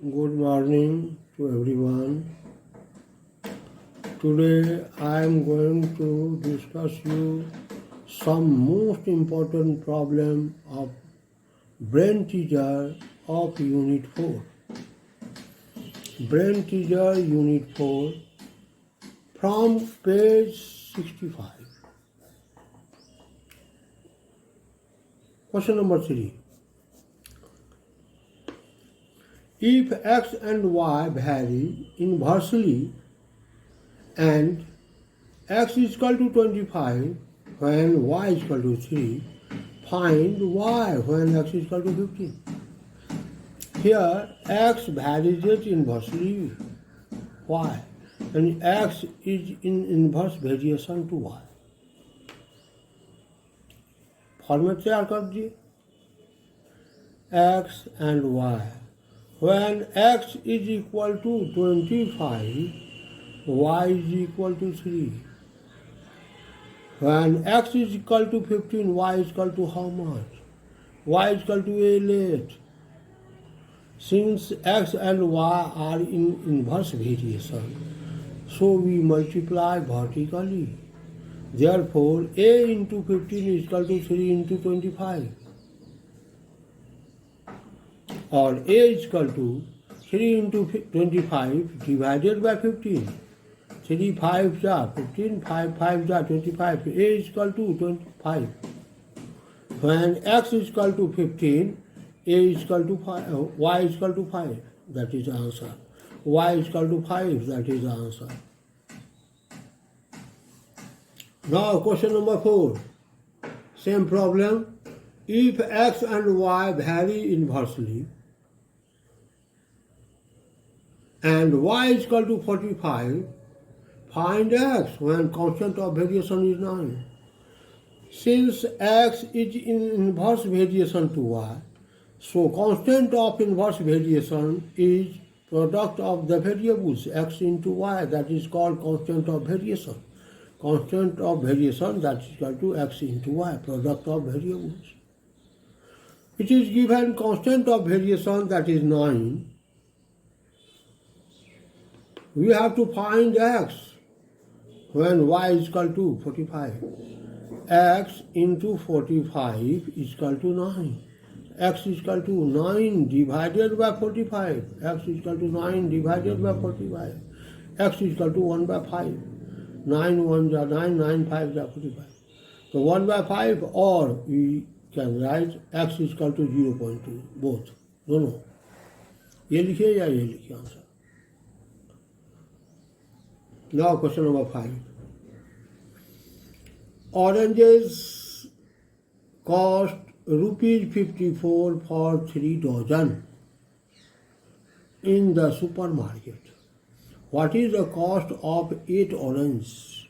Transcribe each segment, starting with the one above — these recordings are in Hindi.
Good morning to everyone. Today I am going to discuss you some most important problem of brain teaser of Unit 4. Brain teaser Unit 4 from page 65. Question number 3. If x and y vary inversely and x is equal to 25 when y is equal to 3, find y when x is equal to 15. Here x varies it inversely y and x is in inverse variation to y. Format तैयार कर दिए x and y. When x is equal to 25, y is equal to 3. When x is equal to 15, y is equal to how much? Y is equal to 8. Since x and y are in inverse variation, so we multiply vertically. Therefore, a into 15 is equal to 3 into 25. Or a is equal to 3 into 25 divided by 15. 3 5 ja 15, 5 5 ja 25. A is equal to 25. When x is equal to 15, a is equal to 5, y is equal to 5. That is the answer. Y is equal to 5. That is the answer. Now question number 4. Same problem. If x and y vary inversely and y is equal to 45, find x when constant of variation is 9. Since x is in inverse variation to y, so constant of inverse variation is product of the variables x into y, that is called constant of variation. Constant of variation, that is equal to x into y, product of variables. It is given constant of variation, that is 9. We have to find x when y is equal to 45. X into 45 is equal to 9. X is equal to 9 divided by 45. X is equal to 9 divided by 45. X is equal to 1 by 5. 9 1 ja 9, 9 5 ja 45. So 1 by 5, or we can write x is equal to 0.2. Both. दोनों. ये लिखिए या ये लिखिए answer. Now question number 5. Oranges cost rupees 54 for 3 dozen in the supermarket. What is the cost of 8 oranges?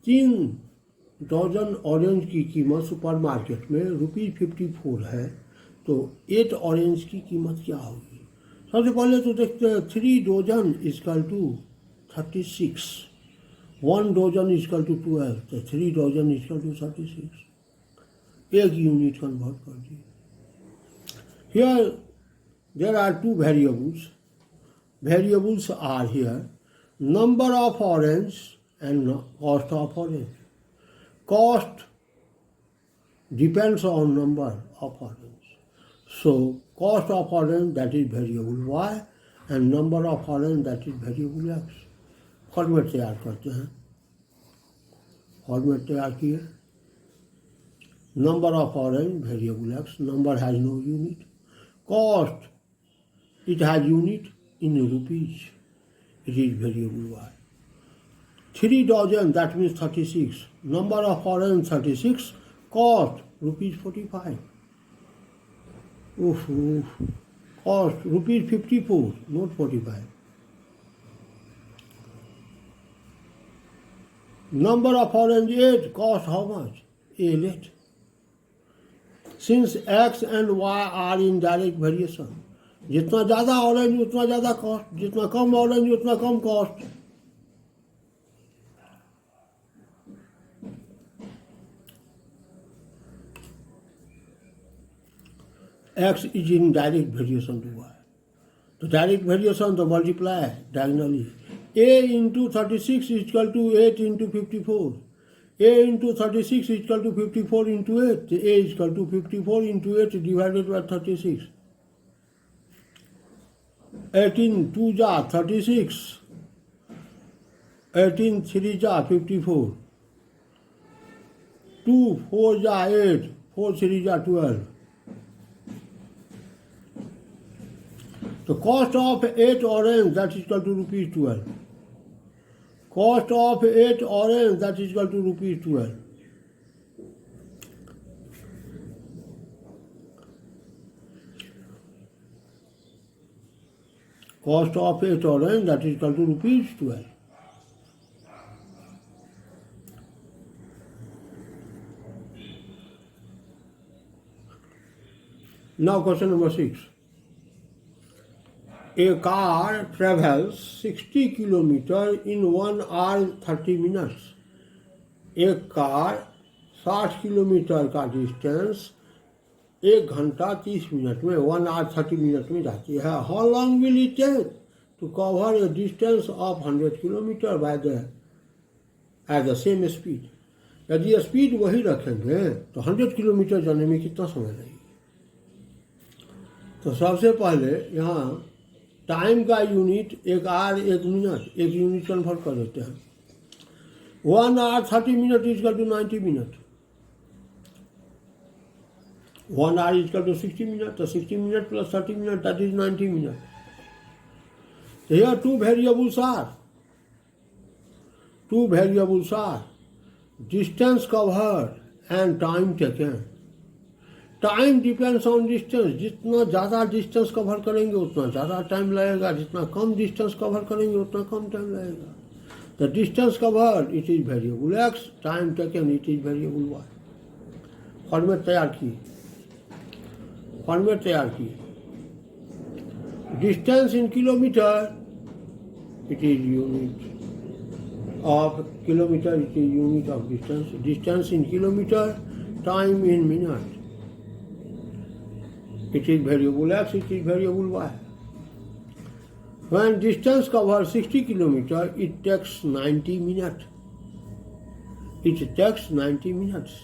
3 dozen orange की कीमत सुपरमार्केट में ₹54 है, तो 8 ऑरेंज की कीमत क्या होगी? सबसे पहले तो देखते हैं 3 dozen equal to 36, 1 dozen equal to 12, तो 3 डजन इजकल टू 36. एक यूनिट कन्वर्ट कर दिए. Here there are 2 variables. Variables are here number of orange and cost of orange. Cost depends on number of orange. So cost of orange, that is variable y, and number of orange, that is variable x. Format तैयार करते हैं. फॉर्मेट तैयार किए. Number of orange variable x, number has no unit. Cost, it has unit in rupees. It is variable y. 3 dozen, that means 36. Number of orange 36. Cost rupees 45. Oof. Cost rupees 54, not 45. Number of orange 8. Cost how much? 8. Since x and y are in direct variation, जितना ज़्यादा ऑरेंज उतना ज़्यादा कॉस्ट, जितना कम ऑरेंज उतना कम cost. x is in direct variation to y. The direct variation, the multiply diagonally. A into 36 is equal to 8 into 54. A into 36 is equal to 54 into 8. A is equal to 54 into 8 divided by 36. 18 2 ja 36. 18 3 ja 54. 2 4 ja 8. 4 3 ja 12. The cost of 8 orange, that is equal to rupees 12. Cost of 8 orange, that is equal to rupees 12. Cost of 8 orange, that is equal to rupees 12. Now question number 6. A car travels 60 kilometers in 1 hour 30 minutes. एक कार 60 किलोमीटर का डिस्टेंस 1 घंटा 30 मिनट में 1 hour 30 मिनट में जाती है. How long will it take to cover a distance of 100 kilometer by at the same speed? यदि स्पीड वही रखेंगे तो 100 किलोमीटर जाने में कितना समय लगेगा? तो सबसे पहले यहाँ टाइम का unit 1 hour 1 minute 1 unit convert कर देते हैं. 1 hour 30 minutes is equal to 90 minutes. 1 hour is equal to 60 minutes. So 60 minutes plus 30 minutes, that is 90 minutes. Here two variables are. Two variables are distance covered and time taken. Time depends on distance. जितना ज़्यादा डिस्टेंस कवर करेंगे उतना ज़्यादा टाइम लगेगा. जितना कम डिस्टेंस कवर करेंगे उतना कम टाइम लगेगा. The distance cover it is variable x. Time taken it is variable y. Format तैयार की. Distance in kilometre it is unit of kilometre. It is unit of distance. Distance in kilometre. Time in minute. It is variable x, it is variable y. When distance covers 60 kilometers, it takes 90 minutes. It takes 90 minutes.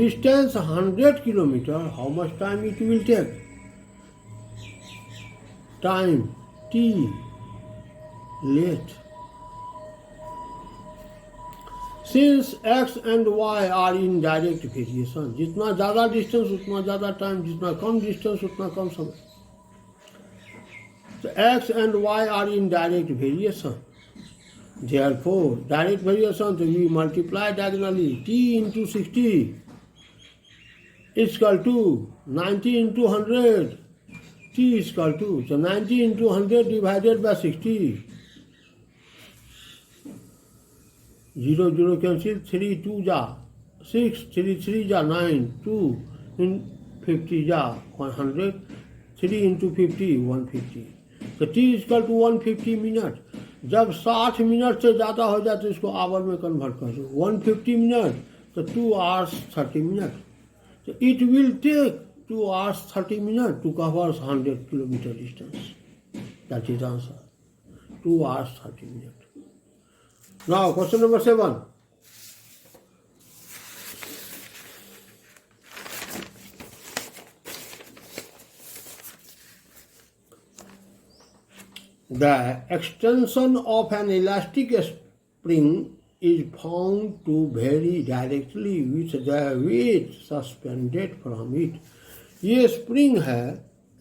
Distance 100 kilometers, how much time it will take? Time t late. Since x and y are in direct variation, जितना ज़्यादा डिस्टेंस उतना ज़्यादा टाइम, जितना कम डिस्टेंस उतना कम समय. So x and y are in direct variation. Therefore, direct variation, so we multiply diagonally. T into 60 is equal to 90 into 100. T is equal to, so 90 into 100 divided by 60. 0 0 cancel. 3 2 ja 6. 3 3 ja 9. 2 in 50 ja 100. 3 into 50 150. तो t is equal to 150 minute. जब 60 मिनट से ज़्यादा हो जाए तो इसको आवर में कन्वर्ट कर दो. 150 मिनट तो 2 hours 30 minutes. So it will take 2 hours 30 minutes to cover 100 kilometer distance. That is answer. 2 hours 30 minutes. Now, question number 7. The extension of an elastic spring is found to vary directly with the weight suspended from it. ये स्प्रिंग है,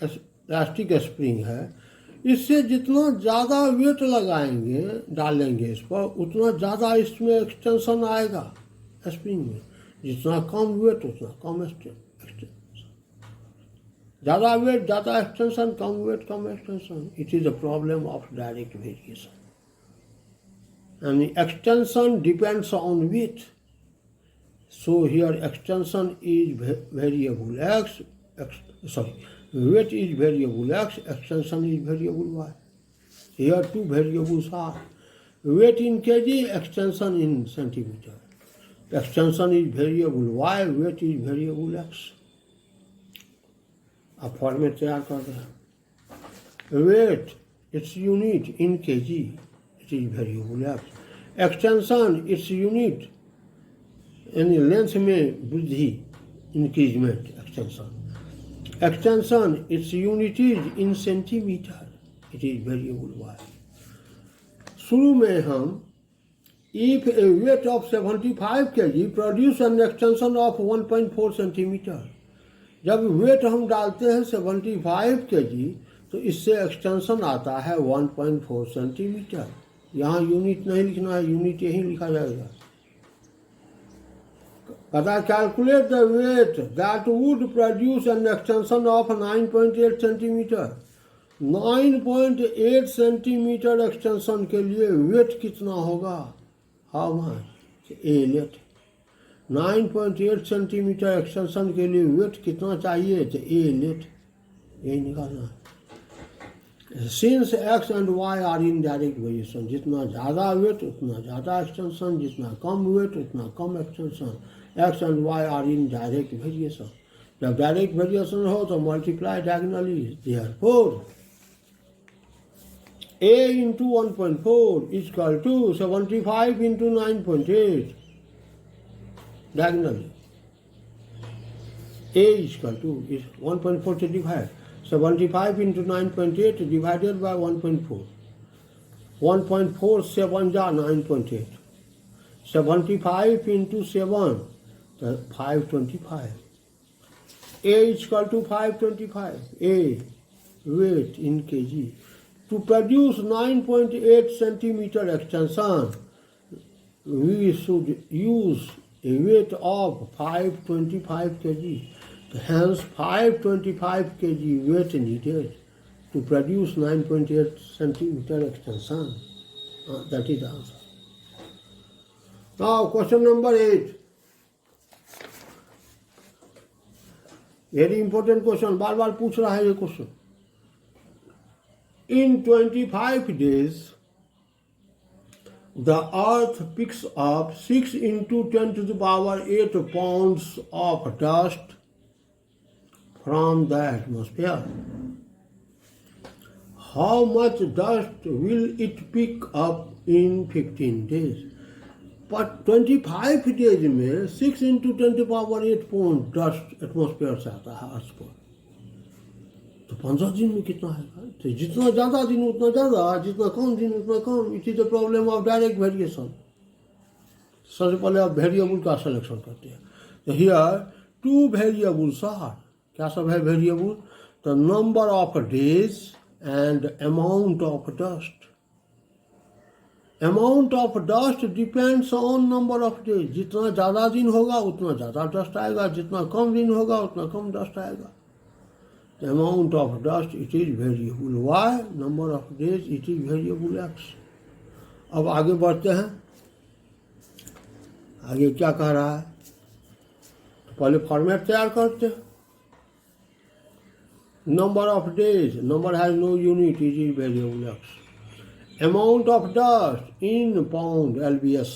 इलास्टिक स्प्रिंग है. इससे जितना ज़्यादा वेट लगाएंगे डालेंगे इस पर उतना ज़्यादा इसमें एक्सटेंशन आएगा स्प्रिंग में. जितना कम वेट उतना कम एक्सटेंशन. ज़्यादा वेट ज़्यादा एक्सटेंशन, कम वेट कम extension. It is a problem of direct variation. And extension depends on weight. So here extension is variable x, weight is variable x, extension is variable y. Here two variables are weight in kg, extension in centimeter. Extension is variable y, weight is variable x. अब फॉर्मेट तैयार कर रहे हैं। Weight its unit in kg, it is variable x. Extension its unit यानी लेंथ में वृद्धि, increment extension. Extension its unit is in centimetre, it is variable y. शुरू में हम if a weight of 75 kg produce an extension of 1.4 centimetre, जब वेट हम डालते हैं 75 kg तो इससे एक्सटेंशन आता है 1.4 सेंटीमीटर। यहाँ यूनिट नहीं लिखना है, यूनिट यही लिखा जाएगा। कहता calculate the weight that would produce an extension of 9.8 centimetre. 9.8 centimetre extension के लिए वेट कितना होगा? How much? A let. 9.8 centimetre extension के लिए वेट कितना चाहिए? तो ए लेट, यही निकालना है। Since x and Y are in direct variation, जितना ज़्यादा वेट उतना ज़्यादा एक्सटेंशन, जितना कम वेट उतना कम extension. X and Y are in direct variation. जब डायरेक्ट वेरिएशन हो तो multiply diagonally, therefore A into 1.4 is equal to 75 into 9.8 diagonally. A is equal to is 1.4 to divide. 75 into 9.8 divided by 1.4. 1.4 7 ja 9.8. 75 into 7 525. A is equal to 525. A weight in kg. To produce 9.8 centimeter extension, we should use a weight of 525 kg. Hence, 525 kg weight needed to produce 9.8 centimeter extension. That is the answer. Now, question number 8. Very important question. बार बार पूछ रहा है ये question. In 25 days, the earth picks up 6 into 10 to the power 8 pounds of dust from the atmosphere. How much dust will it pick up in 15 days? But 25 days में 6 into 10 to the power 8 pounds dust atmosphere से आता है अर्थ पर। तो 15 दिन में कितना है? तो जितना ज़्यादा दिन उतना ज़्यादा, जितना कम दिन उतना कम। It is the problem of direct variation. सबसे पहले आप वेरिएबल का सिलेक्शन करते हैं। तो हियर 2 वेरिएबल्स आर, क्या सब है variable? The number of days and amount of dust. Amount of dust depends on number of days. जितना ज़्यादा दिन होगा उतना ज़्यादा डस्ट आएगा, जितना कम दिन होगा उतना कम डस्ट आएगा। The amount of dust, it is variable y, number of days, it is variable x. अब आगे बढ़ते हैं। आगे क्या कह रहा है? पहले फॉर्मेट तैयार करते हैं। Number of days, number has no unit, it is variable x. Amount of dust in pound, LBS।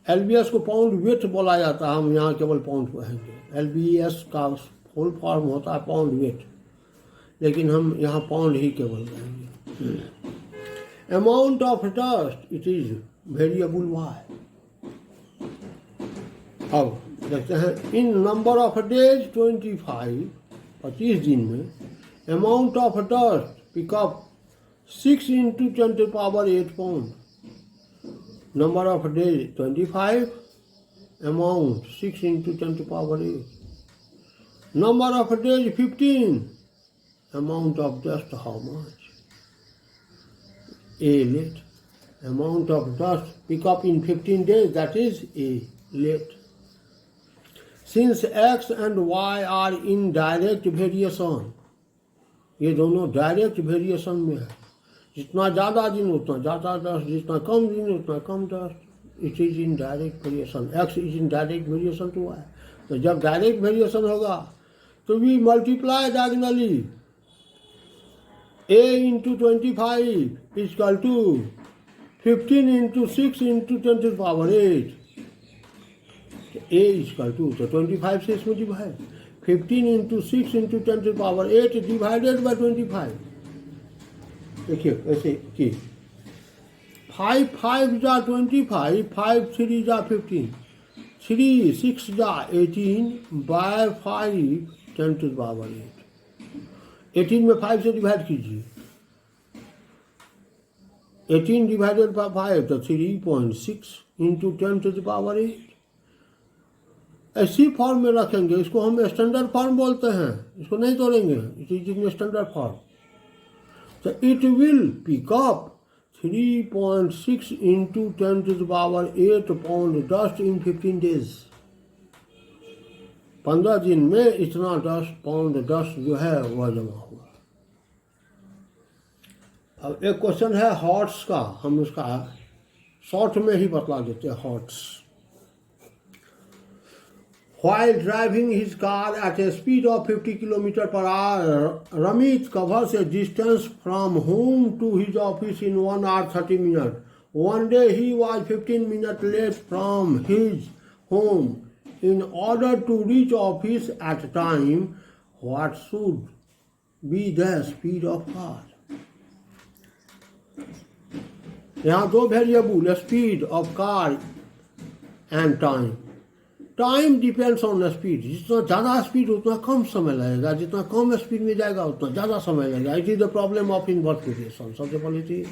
LBS को पाउंड वेट बोला जाता है, हम यहाँ केवल पाउंड कहेंगे। LBS का फुल फॉर्म होता है पाउंड वेट, लेकिन हम यहाँ पाउंड ही केवल कहेंगे। Amount of dust, it is variable y. अब देखते हैं इन नंबर ऑफ डेज 25 दिन में amount of dust pickup 6 into 10 to the power 8 pound। Number of days 25, amount 6 into 10 to the power 8। Number of days 15, amount of dust how much? A late. Amount of dust pick up in 15 days, that is A late. Since X and Y are in direct variation, ये दोनों डायरेक्ट वेरिएशन में है। जितना ज़्यादा दिन उतना ज़्यादा डस्ट, जितना कम दिन उतना कम dust. It is in direct variation. X is in direct variation to Y. तो जब डायरेक्ट वेरिएशन होगा तो we multiply diagonally. A into 25 is equal to 15 into 6 into 10 to the power 8। A is equal to, तो 25 से इसमें divide. 15 into 6 into 10 to the power 8 divided by 25. देखिए ऐसे की 5 5 जा 25, 5 3 जा 15, 3 6 जा 18 by 5 10 to the power 8. 18 में 5 से डिवाइड कीजिए, 18 डिवाइडेड बाय 5 तो 3.6 इंटू 10 टू द पावर 8. ऐसी फॉर्म में रखेंगे, इसको हम स्टैंडर्ड फॉर्म बोलते हैं, इसको नहीं तोड़ेंगे, it is in standard form. तो it will pick up 3.6 into 10 to the power 8 pound dust in 15 days. 15 दिन में इतना 10 पाउंड डस्ट जो है वह जमा हुआ. अब एक क्वेश्चन है हॉर्स का, हम उसका शॉर्ट में ही बतला देते हैं. Horse While driving his car at a speed of 50 km per hour, Ramit covers a distance from home to his office in 1 hour 30 minutes. One day he was 15 minutes late from his home. In order to reach office at time, what should be the speed of car? यहाँ दो variable, speed of car and time. Time depends on speed. जितना ज़्यादा स्पीड उतना कम समय लगेगा, जितना कम स्पीड में जाएगा उतना ज़्यादा समय लगेगा. It is the problem of inverse relation. सबसे पहले थी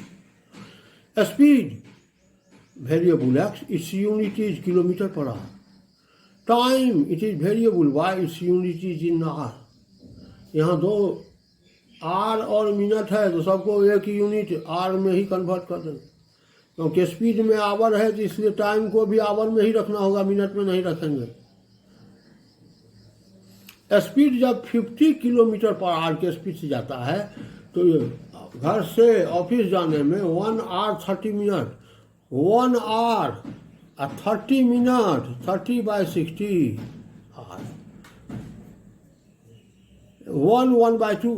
speed variable x, its unit is kilometre per hour. Time it is variable y, its unit is in hour. यहाँ दो आर और मिनट है तो सबको एक यूनिट आर में ही कन्वर्ट कर देंगे, क्योंकि स्पीड में आवर है तो इसलिए टाइम को भी आवर में ही रखना होगा, मिनट में नहीं रखेंगे. स्पीड जब 50 किलोमीटर पर आवर के स्पीड से जाता है तो घर से ऑफिस जाने में 1 hour 30 minute, 1 hour 30 minute, 30 by 60 hour, 1 by 2,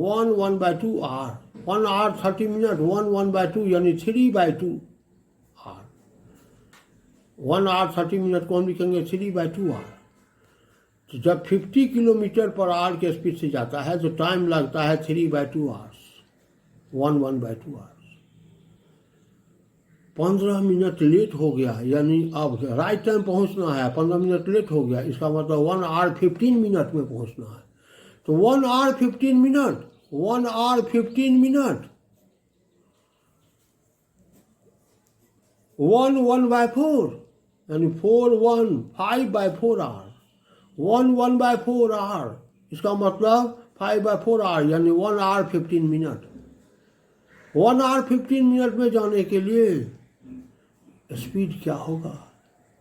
1 by 2 hour, 1 hour 30 minute, 1 by 2 यानी 3 by 2 आवर. 1 hour 30 मिनट को हम लिखेंगे 3 by 2 आवर. तो जब 50 किलोमीटर पर आवर के स्पीड से जाता है तो टाइम लगता है 3 by 2 hours, 1 by 2 hours. 15 minute late हो गया, यानी अब राइट टाइम पहुंचना है, 15 मिनट लेट हो गया, इसका मतलब 1 hour 15 मिनट में पहुंचना है. तो 1 hour 15 minute, 1 hour 15 minute, 1 by 4 यानी 4 5 by 4 आवर, 1 by 4 आवर, इसका मतलब 5 by 4 आवर यानी 1 hour 15 मिनट. 1 hour 15 मिनट में जाने के लिए स्पीड क्या होगा?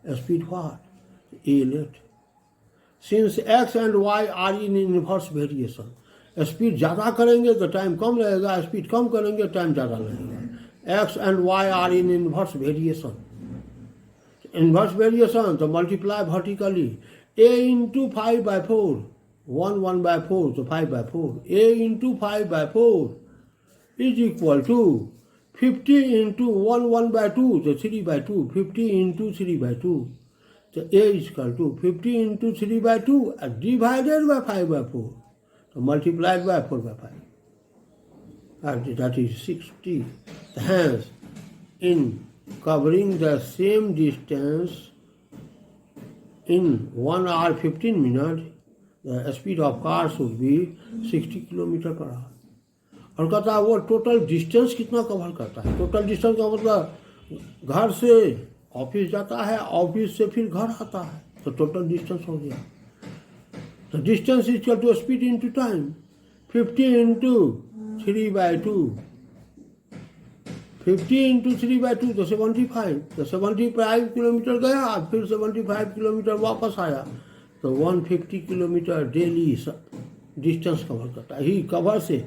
Speed what? A let. Since x and Y are in inverse variation, speed ज़्यादा करेंगे तो टाइम कम लगेगा, स्पीड कम करेंगे टाइम ज़्यादा लगेगा. X and Y are in inverse variation. Inverse variation तो multiply vertically. A into 5 by 4, 1 by 4 तो 5 by 4, a into 5 by 4 is equal to 50 into 1 by 2 तो 3 by 2, 50 इंटू 3 by 2 तो A is equal to 50 into 3 by 2 divided by 5 by 4 तो multiplied by 4 by 5, that is 60. Hence, in covering the same distance in 1 hour 15 minutes, the speed of car should be 60 kilometre per our. और कहता है वो टोटल डिस्टेंस कितना कवर करता है. टोटल डिस्टेंस का मतलब घर से ऑफिस जाता है, ऑफिस से फिर घर आता है, तो टोटल डिस्टेंस हो गया. तो distance is equal to speed into time. 50 into 3 by 2, 50 into 3 by 2 तो 75. तो 75 किलोमीटर गया, फिर 75 किलोमीटर वापस आया, तो 150 किलोमीटर डेली डिस्टेंस कवर करता है. ही कवर से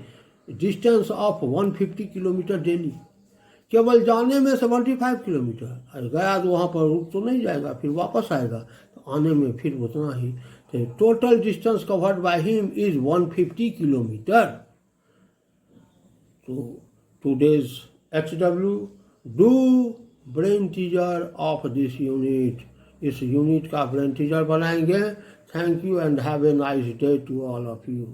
डिस्टेंस ऑफ 150 किलोमीटर डेली. केवल जाने में 75 किलोमीटर, और गया तो वहाँ पर रुक तो नहीं जाएगा, फिर वापस आएगा, तो आने में फिर उतना ही. तो total distance covered by him is 150 kilometre. तो today's HW, do brain teaser of this unit इस यूनिट का ब्रांड टीचर बनाएंगे। Thank you and have a nice day to all of you.